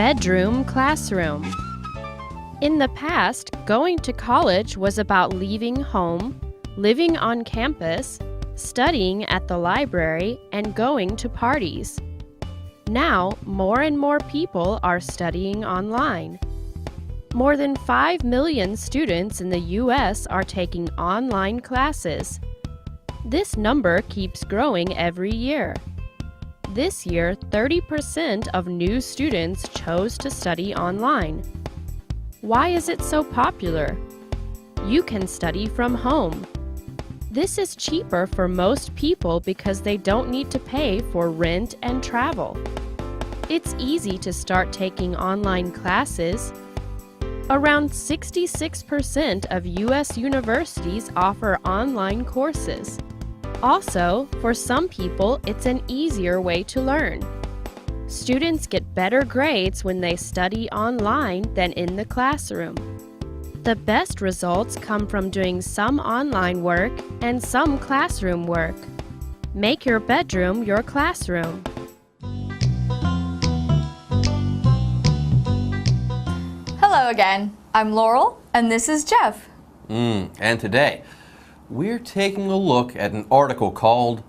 Bedroom classroom. In the past, going to college was about leaving home, living on campus, studying at the library, and going to parties. Now, more and more people are studying online. More than 5 million students in the U.S. are taking online classes. This number keeps growing every year. This year, 30% of new students chose to study online. Why is it so popular? You can study from home. This is cheaper for most people because they don't need to pay for rent and travel. It's easy to start taking online classes. Around 66% of U.S. universities offer online courses. Also, for some people, it's an easier way to learn. Students get better grades when they study online than in the classroom. The best results come from doing some online work and some classroom work. Make your bedroom your classroom. Hello again. I'm Laurel, and this is Jeff. And today, we're taking a look at an article called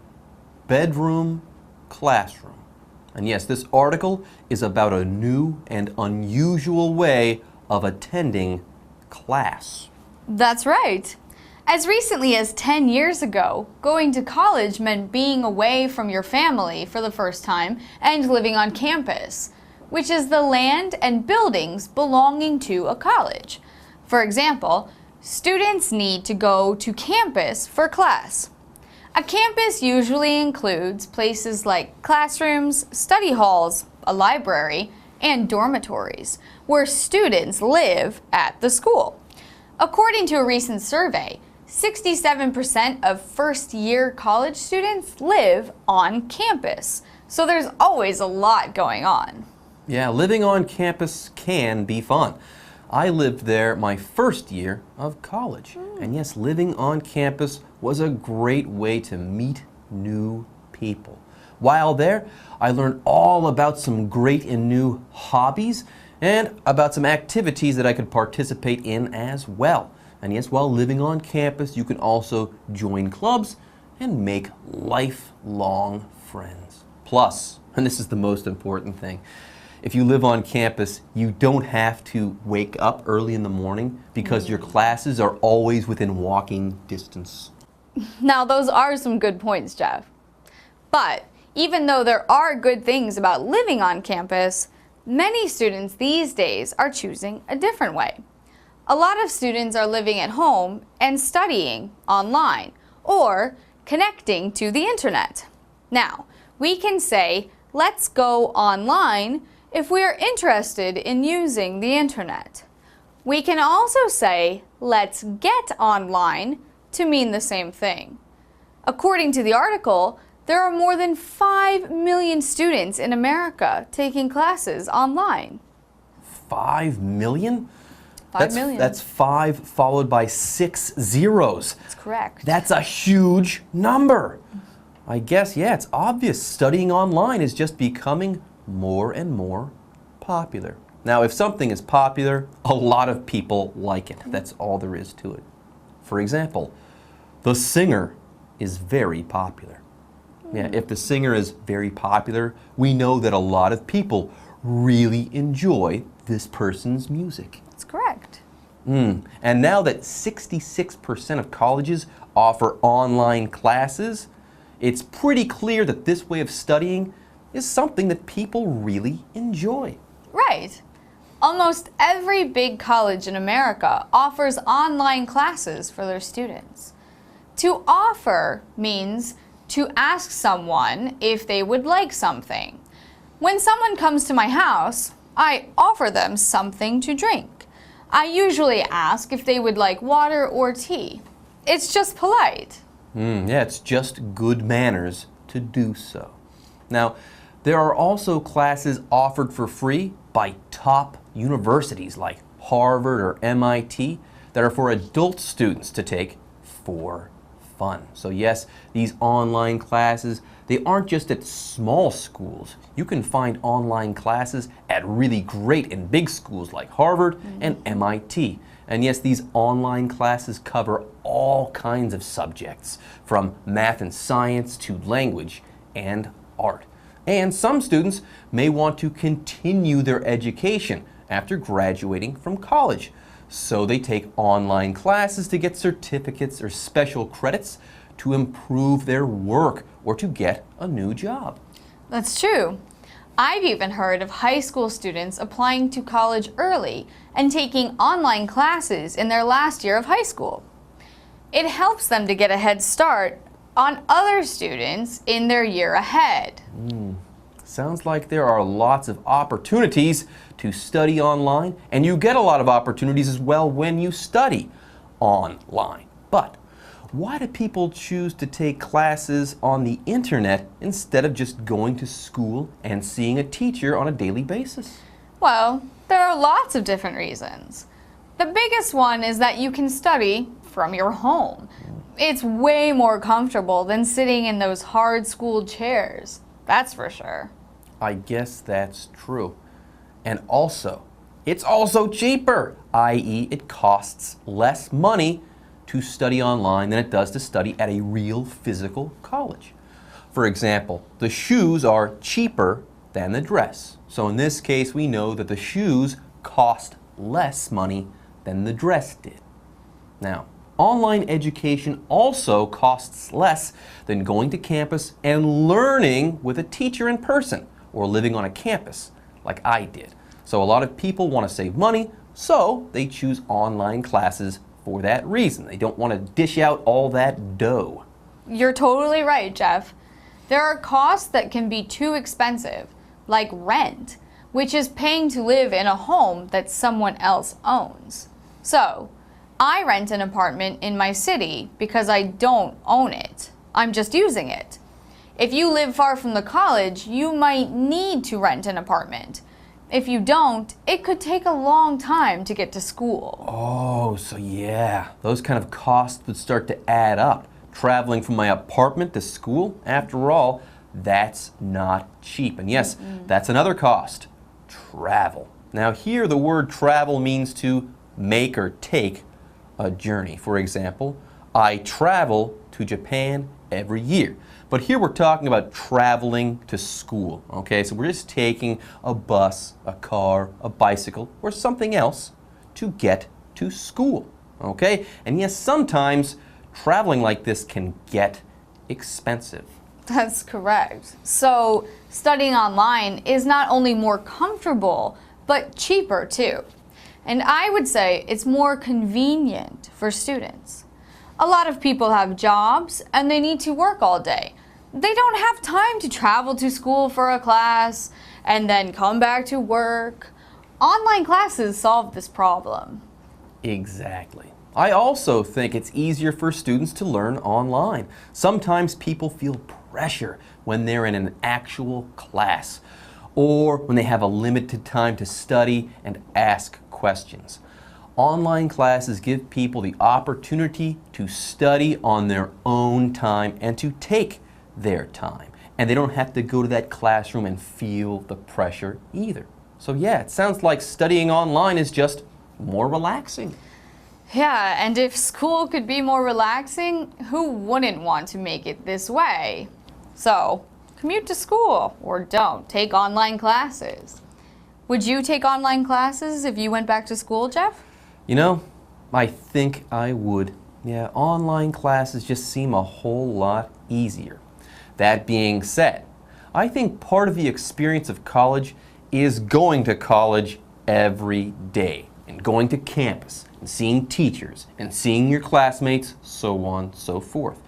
Bedroom Classroom. And yes, this article is about a new and unusual way of attending class. That's right. As recently as 10 years ago, going to college meant being away from your family for the first time and living on campus, which is the land and buildings belonging to a college. For example, students need to go to campus for class. A campus usually includes places like classrooms, study halls, a library, and dormitories, where students live at the school. According to a recent survey, 67% of first-year college students live on campus, so there's always a lot going on. Yeah, living on campus can be fun. I lived there my first year of college. And yes, living on campus was a great way to meet new people. While there, I learned all about some great and new hobbies and about some activities that I could participate in as well. And yes, while living on campus, you can also join clubs and make lifelong friends. Plus, and this is the most important thing, if you live on campus, you don't have to wake up early in the morning because your classes are always within walking distance. Now, those are some good points, Jeff. But even though there are good things about living on campus, many students these days are choosing a different way. A lot of students are living at home and studying online or connecting to the internet. Now, we can say, let's go online if we are interested in using the internet. We can also say, let's get online to mean the same thing. According to the article, there are more than 5 million students in America taking classes online. 5 million? 5 million. That's 5 followed by 6 zeros. That's correct. That's a huge number. I guess, yeah, it's obvious studying online is just becoming more and more popular. Now, if something is popular, a lot of people like it. That's all there is to it. For example, The Singer is very popular. Yeah, if The Singer is very popular, we know that a lot of people really enjoy this person's music. That's correct. And now that 66% of colleges offer online classes, it's pretty clear that this way of studying is something that people really enjoy. Right. Almost every big college in America offers online classes for their students. To offer means to ask someone if they would like something. When someone comes to my house, I offer them something to drink. I usually ask if they would like water or tea. It's just polite. Yeah, it's just good manners to do so. Now, there are also classes offered for free by top universities like Harvard or MIT that are for adult students to take for fun. So yes, these online classes, they aren't just at small schools. You can find online classes at really great and big schools like Harvard and MIT. And yes, these online classes cover all kinds of subjects, from math and science to language and art. And some students may want to continue their education after graduating from college. So they take online classes to get certificates or special credits to improve their work or to get a new job. That's true. I've even heard of high school students applying to college early and taking online classes in their last year of high school. It helps them to get a head start on other students in their year ahead. Sounds like there are lots of opportunities to study online, and you get a lot of opportunities as well when you study online. But why do people choose to take classes on the internet instead of just going to school and seeing a teacher on a daily basis? Well, there are lots of different reasons. The biggest one is that you can study from your home. It's way more comfortable than sitting in those hard school chairs. That's for sure. I guess that's true. And also, it's also cheaper, i.e., it costs less money to study online than it does to study at a real physical college. For example, the shoes are cheaper than the dress. So in this case, we know that the shoes cost less money than the dress did. Now, online education also costs less than going to campus and learning with a teacher in person or living on a campus like I did. So a lot of people want to save money, so they choose online classes for that reason. They don't want to dish out all that dough. You're totally right, Jeff. There are costs that can be too expensive, like rent, which is paying to live in a home that someone else owns. So, I rent an apartment in my city because I don't own it. I'm just using it. If you live far from the college, you might need to rent an apartment. If you don't, it could take a long time to get to school. Oh, so yeah, those kind of costs would start to add up. Traveling from my apartment to school, after all, that's not cheap. And yes, that's another cost, travel. Now here the word travel means to make or take a journey. For example, I travel to Japan every year. But here we're talking about traveling to school, okay? So we're just taking a bus, a car, a bicycle, or something else to get to school, okay? And yes, sometimes traveling like this can get expensive. That's correct. So, studying online is not only more comfortable, but cheaper too. And I would say it's more convenient for students. A lot of people have jobs and they need to work all day. They don't have time to travel to school for a class and then come back to work. Online classes solve this problem. Exactly. I also think it's easier for students to learn online. Sometimes people feel pressure when they're in an actual class or when they have a limited time to study and ask questions. Online classes give people the opportunity to study on their own time and to take their time. And they don't have to go to that classroom and feel the pressure either. So yeah, it sounds like studying online is just more relaxing. Yeah, and if school could be more relaxing, who wouldn't want to make it this way? So, commute to school or don't. Take online classes. Would you take online classes if you went back to school, Jeff? You know, I think I would. Yeah, online classes just seem a whole lot easier. That being said, I think part of the experience of college is going to college every day and going to campus and seeing teachers and seeing your classmates, so on, so forth.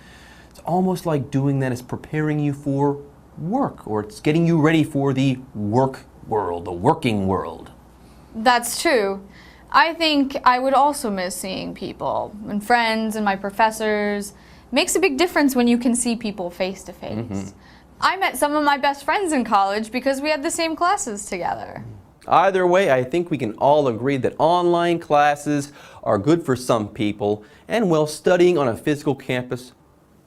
It's almost like doing that is preparing you for work, or it's getting you ready for the work world, the working world. That's true. I think I would also miss seeing people and friends and my professors. It makes a big difference when you can see people face to face. I met some of my best friends in college because we had the same classes together. Either way, I think we can all agree that online classes are good for some people, and while studying on a physical campus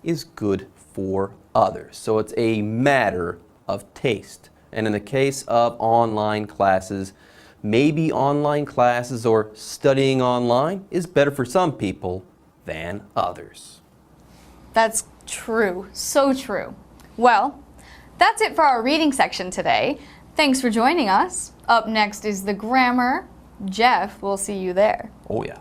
is good for others. So it's a matter of taste. And in the case of online classes, maybe online classes or studying online is better for some people than others. That's true. So true. Well, that's it for our reading section today. Thanks for joining us. Up next is the grammar. Jeff, we'll see you there. Oh yeah.